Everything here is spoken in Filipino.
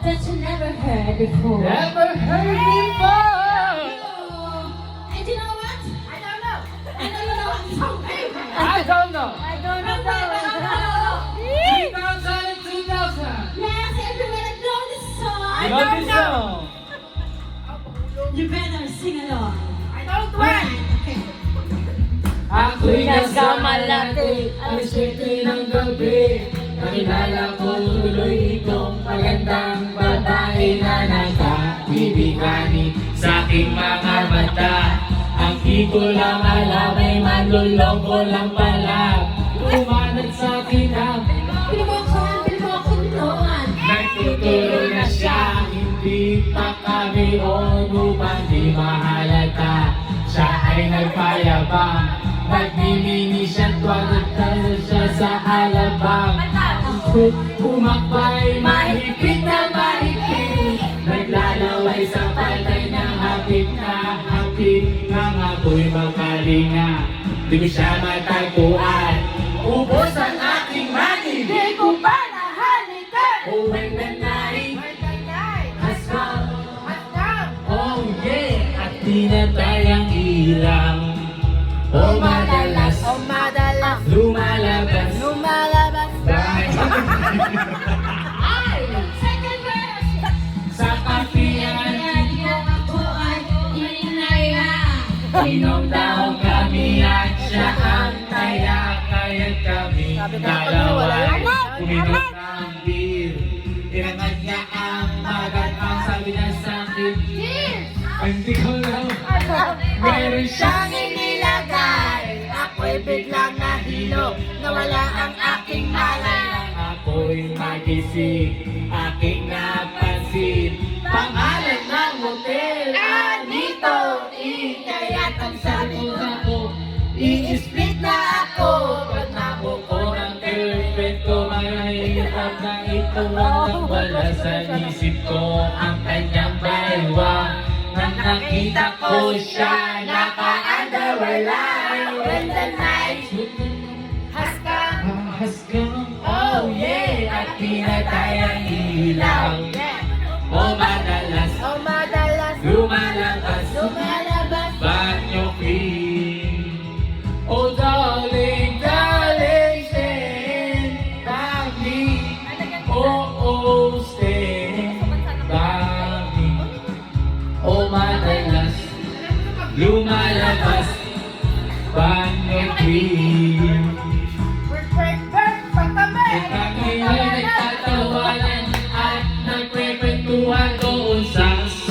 that you never heard before. Never heard before. And you know what? I don't know. I don't know what song name. I don't know. I don't know. 2000 and 2000. Yes, everyone know this song. I know this song. You better sing along. I don't want. Alright, okay. Ako'y nasa Malate, alas 7 ng gabi. Nakilala ko tuloy itong magandang babae na nagkabibigani sa aking mga mata. Ang di ko lang alam ay manluloko lang pala. Umanat sa akin ang Pinabokon noon. nagtuturo na siya. Hindi pa kami upang di mahalata. Siya ay nagpayabang, nagmimini siya, twagad siya sa alabang. Umakbay, mahigpit na mahigpit, naglalaway sa patay ng hapit na hapit. Nang ako'y makalinga, di ko siya matagpuan. Ubos ang aking money, Di ko pa nahalikan. oh when the night has come. Oh yeah, at tinatay ang ilang. Oh madalas, lumalabas. Second verse. Sa kapihan, Kung ako ay inaya. inom daw kami at siya ang taya. Kaya kami dalawa uminom ng beer. Tinangad niya ang magatang, sabi niya sa akin, hindi ko lang meron siyang Inilagay, ako'y biglang nahilo, nawala ang aking malay. ako'y magising, aking napansin, pangalan ng hotel, Anito, kaya't ang sabi ko, i-split na ako. Pag nabuko ng girlfriend ko, mahirap na ito ang wala sa isip ko. Ang kanyang baywang, nang nakita ko siya, naka-underwear lang. when the night has come. Oh yeah, at pinatay ang ilaw. O madalas, lumalabas, banyo queen. Oh darling, darling, stand by me. Oh, stand by me. Oh madalas, lumalabas, banyo queen. Kami ay nagtatawanan at nagkwekwentuhan.